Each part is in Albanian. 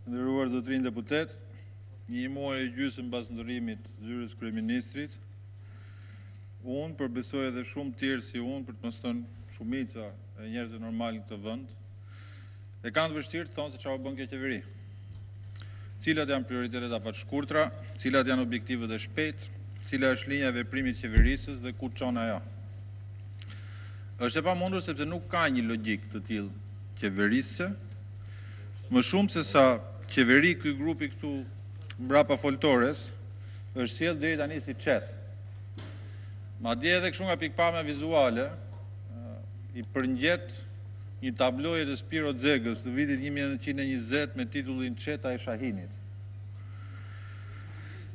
Nderuar zotërinj deputet, një muaj e gjysmë pas ndërrimit të zyrës kryeministrit, unë përbesoj edhe shumë tjerë si unë, për të mos thënë shumica e njerëzve normal në këtë vend, e kanë të vështirë të thonë se çfarë bën kjo qeveri. Cilat janë prioritetet afatshkurtra, cilat janë objektivet e shpejtë, cila është linja e veprimit të qeverisës dhe ku çon ajo. Është e pamundur sepse nuk ka një logjik të tillë qeverisë, më shumë se sa qeveri ky grupi këtu mbrapa foltores është sjell deri tani si çet. Madje edhe kështu nga pikpamja vizuale i përngjet një tabloje të Spiro Xegës të vitit 1920 me titullin Çeta e Shahinit.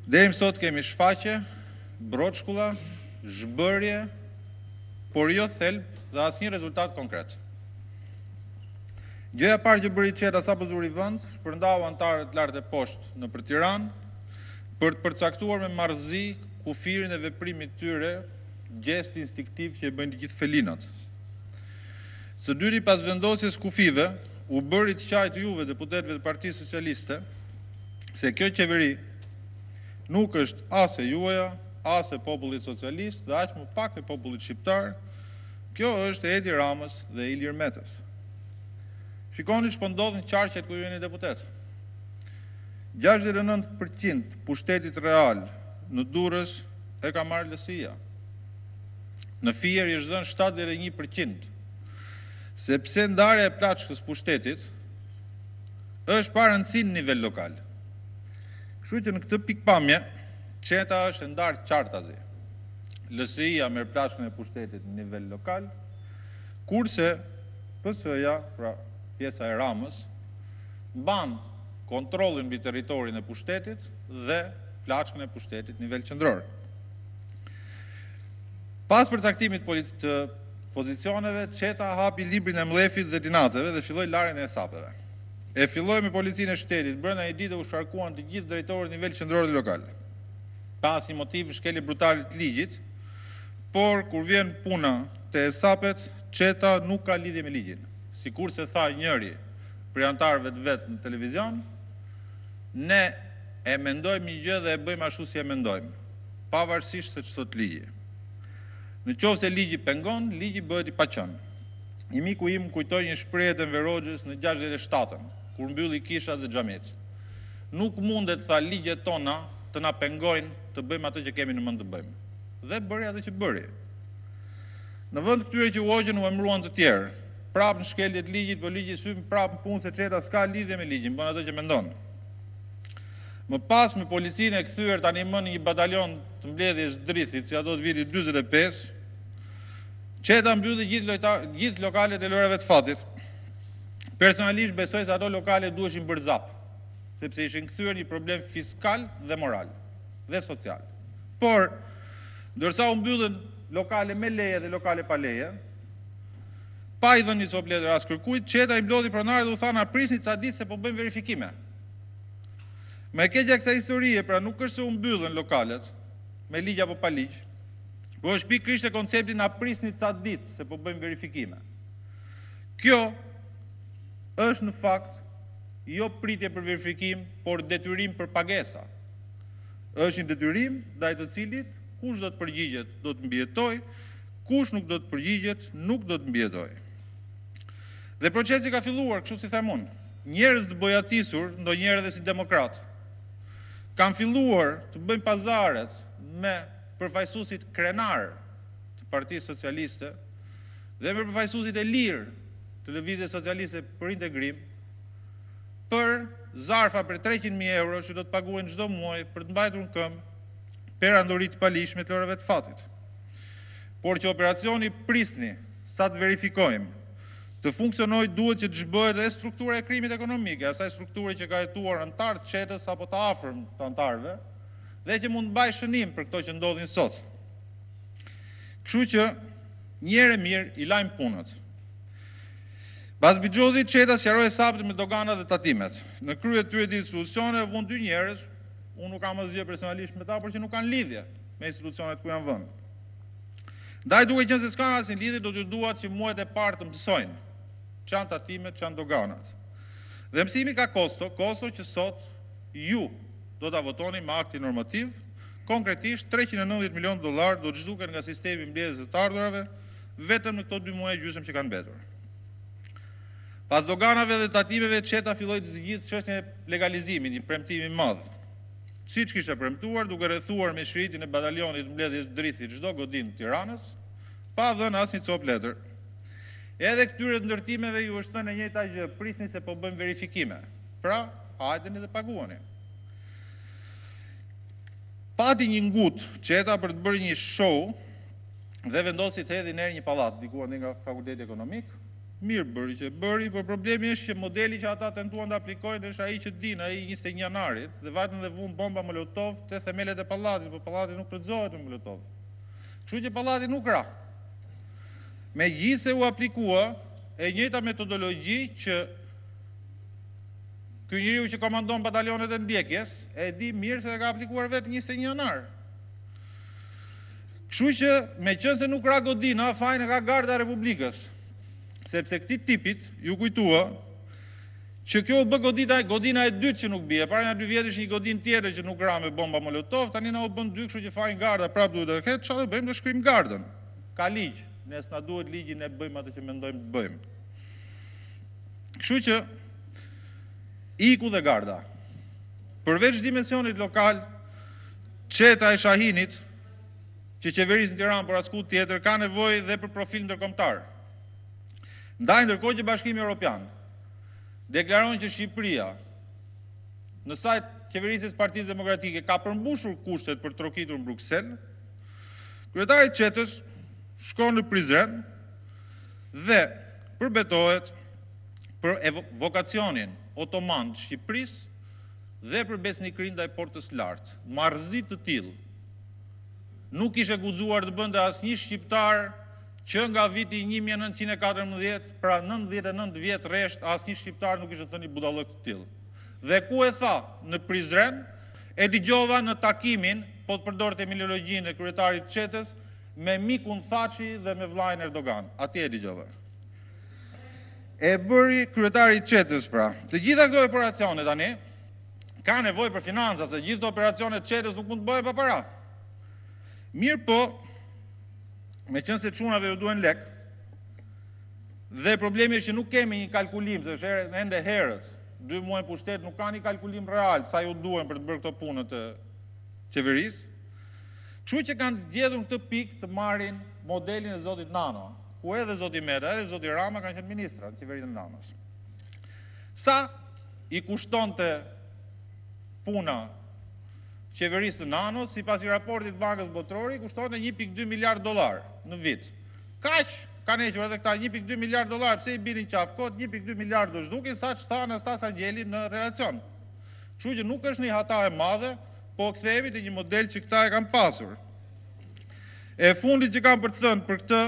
Deri më sot kemi shfaqje, broçkulla, zhbërje, por jo thelb dhe asnjë rezultat konkret. Gjëja e parë që bëri Çeta sapo zuri vend, shpërndau anëtarët lart e poshtë nëpër Tiranë për të përcaktuar me marrëzi kufirin e veprimit tyre, gjest instiktiv që e bëjnë të gjithë felinat. Së dyti, pas vendosjes kufive, u bëri të qartë juve deputetëve të Partisë Socialiste se kjo qeveri nuk është as e juaja, as e popullit socialist dhe aq më pak e popullit shqiptar. Kjo është e Edi Ramës dhe Ilir Metës. Shikoni ç'po ndodhin qarqet ku jeni deputet. 69% pushtetit real në Durrës e ka marrë LSI-ja. Në Fier i është dhënë 71%, sepse ndarja e plaçkës pushtetit është pa rëndësi në nivel lokal. Kështu që në këtë pikpamje, Çeta është ndarë qartazi. LSI-ja merr plaçkën e pushtetit në nivel lokal, kurse PS-ja, pra pjesa e Ramës, mban kontrollin mbi territorin e pushtetit dhe plaçkën e pushtetit në nivel qendror. Pas përcaktimit të pozicioneve, Çeta hapi librin e mllefit dhe dinateve dhe filloi larjen e hesapeve. E filloi me policinë e shtetit, brenda një dite u sharkuan të gjithë drejtorët në nivel qendror dhe lokal. Pa asnjë motiv shkelje brutale të ligjit, por kur vjen puna te hesapet, Çeta nuk ka lidhje me ligjin. Sikur se tha njëri prej antarëve të vet në televizion, ne e mendojmë një gjë dhe e bëjmë ashtu si e mendojmë, pavarësisht se ç'thot ligji. Në qoftë se ligji pengon, ligji bëhet i paqen. Një miku im kujtoi një shprehje të Enver Hoxhës në 67-ën, kur mbylli kishat dhe xhamit. Nuk mundet, tha, ligjet tona të na pengojnë të bëjmë atë që kemi në mend të bëjmë. Dhe bëri atë që bëri. Në vend këtyre që u hoqën u emëruan të tjerë, prapë në shkelje të ligjit, po ligji syp prapë në punë se Çeta s'ka lidhje me ligjin, bën atë që mendon. Më pas me policinë e kthyer tani më në një batalion të mbledhjes Drithit, si ato të vitit 45, Çeta mbylli gjithë lokalet e lojrave të fatit. Personalisht besoj se ato lokale duheshin bërë zap, sepse ishin kthyer një problem fiskal dhe moral dhe social. Por, ndërsa u mbyllën lokale me leje dhe lokale pa leje, pa i dhënë një copë letër as kërkujt, Çeta i mblodhi pronarët dhe u tha na prisni ca ditë se po bëjmë verifikime. Me keqja kësaj historie, pra nuk është se u mbyllën lokalet me ligj apo pa ligj, po është pikërisht e koncepti na prisni ca ditë se po bëjmë verifikime. Kjo është në fakt jo pritje për verifikim, por detyrim për pagesa. Është një detyrim ndaj të cilit kush do të përgjigjet do të mbijetoj, kush nuk do të përgjigjet nuk do të mbijetoj. Dhe procesi ka filluar, kështu si them unë. Njerëz të bojatisur, ndonjëherë edhe si demokrat, kanë filluar të bëjnë pazaret me përfaqësuesit krenar të Partisë Socialiste dhe me përfaqësuesit e lirë të Lëvizjes Socialiste për Integrim për zarfa për 300.000 euro që do të paguhen çdo muaj për të mbajtur në këmbë perandorit të palishme të lojrave të fatit. Por që operacioni prisni, sa të verifikojmë, të funksionojë duhet që të zhbëhet dhe struktura e krimit ekonomike, asaj strukture që ka jetuar antar të Çetës apo të afërm të antarëve, dhe që mund të mbajë shënim për këto që ndodhin sot. Kështu që një herë mirë i lajm punët. Pas Bixhozit, Çeta sqaroi hesapet me doganat dhe tatimet. Në krye të tyre të institucioneve vun dy njerëz, unë nuk kam asgjë personalisht me ta, por që nuk kanë lidhje me institucionet ku janë vënë. Ndaj duke qenë se s'kan asnjë lidhje, do t'ju duat që muajt e parë të mësojnë çan tatimet, çan doganat. Dhe mësimi ka kosto që sot ju do ta votoni me aktin normativ, konkretisht $390 milion do të zhduken nga sistemi i mbledhjes të ardhurave vetëm në këto 2 muaj gjysmë që kanë mbetur. Pas doganave dhe tatimeve, Çeta filloi të zgjidhë çështjen e legalizimit, një premtim i madh. Siç kishte premtuar, duke rrethuar me shiritin e batalionit mbledhjes Drithi çdo godinë të Tiranës, pa dhënë asnjë cop letër. Edhe këtyre ndërtimeve ju është thënë e njëjta gjë, prisni se po bëjmë verifikime. Pra, hajdeni dhe paguani. Pati një ngut Çeta për të bërë një show dhe vendosi të hedhë në një pallat diku ande nga Fakulteti Ekonomik. Mirë bëri që bëri, por problemi është që modeli që ata tentuan të aplikojnë është ai që din, ai 21 janarit, dhe vajtën dhe vunë bomba molotov te themelet e pallatit, por pallati nuk plotëzohet me molotov. Kështu që pallati nuk ra. Megjithëse u aplikua e njëjta metodologji që ky njeriu që komandon batalionet e ndjekjes e di mirë se ka aplikuar vetë 21 janar. Kështu që meqense nuk ra godina, fajin e ka Garda e Republikës. Sepse këtij tipit ju kujtua që kjo u bë godina e dytë që nuk bie. Para 2 vjet ishte një godinë tjetër që nuk ra me bomba molotov, tani na u bën 2, kështu që fajin Garda prapë duhet të ketë, çfarë bëjmë, do shkrim Gardën. Ka ligj, ne s'na duhet ligji, ne bëjmë atë që mendojmë të bëjmë. Kështu që iku dhe Garda. Përveç dimensionit lokal, Çeta e Shahinit, që qeverisë në Tiranë por asku tjetër, ka nevojë dhe për profil ndërkombëtar. Ndaj ndërkohë që Bashkimi Evropian deklaron që Shqipëria në sajt qeverisjes Partisë Demokratike ka përmbushur kushtet për trokitur në Bruksel, kryetari i Çetës shkon në Prizren dhe përbetohet për vokacionin otoman të Shqipërisë dhe për besnikërinë ndaj portës lartë. Marrëzi të tillë nuk ishte guxuar të bënte asnjë shqiptar që nga viti 1914, pra 99 vjet rresht, asnjë shqiptar nuk ishte thënë budallëk të tillë. Dhe ku e tha? Në Prizren, e dëgjova në takimin, po të përdor terminologjinë e kryetarit të Çetës, me mikun Thaçi dhe me vllajën Erdogan. Atje e dëgjova. E bëri kryetari i Çetës pra. Të gjitha këto operacione tani ka nevojë për financa, se gjithë këto operacione të Çetës nuk mund të bëhen pa para. Mirë po, meqense çunave ju duhen lek, dhe problemi është që nuk kemi një kalkulim, se është ende herët, 2 muaj pushtet nuk ka një kalkulim real sa ju duhen për të bërë këto punët të qeverisë. Kështu që kanë zgjedhur këtë pikë të marrin modelin e zotit Nano, ku edhe zoti Meta, edhe zoti Rama kanë qenë ministra në qeverinë e Nanos. Sa i kushtonte puna qeverisë të Nanos, sipas i raportit të Bankës Botërore, i kushtonte $1.2 miliard në vit. Kaq kanë hequr edhe këta $1.2 miliard, pse i binin qafë kot, 1.2 miliard do zhdukin, sa që tha Anastas Angjeli në relacion. Kështu që nuk është një hata e madhe, po kthehemi te një model që këta e kanë pasur. E fundit që kam për të thënë për këtë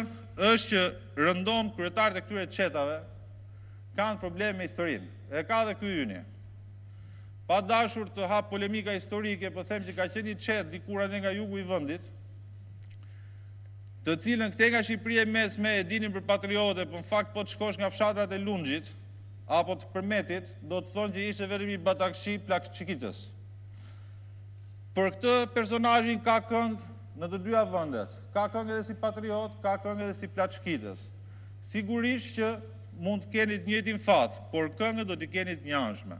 është që rëndom kryetarët e këtyre Çetave kanë probleme me historinë. E ka dhe ky yni. Pa dashur të hap polemika historike, po them që ka qenë një Çet dikur ende nga jugu i vendit, të cilën këtej nga Shqipëria e mesme e dinin për patriote, po në fakt po të shkosh nga fshatrat e Lunxhit apo të Përmetit, do të thonë që ishte vetëm i batakshi plakçikitës. Për këtë personazhin ka këngë në të dyja vendet. Ka këngë edhe si patriot, ka këngë edhe si plakçikitës. Sigurisht që mund të keni të njëjtin fat, por këngët do t'i keni të njëjtshme.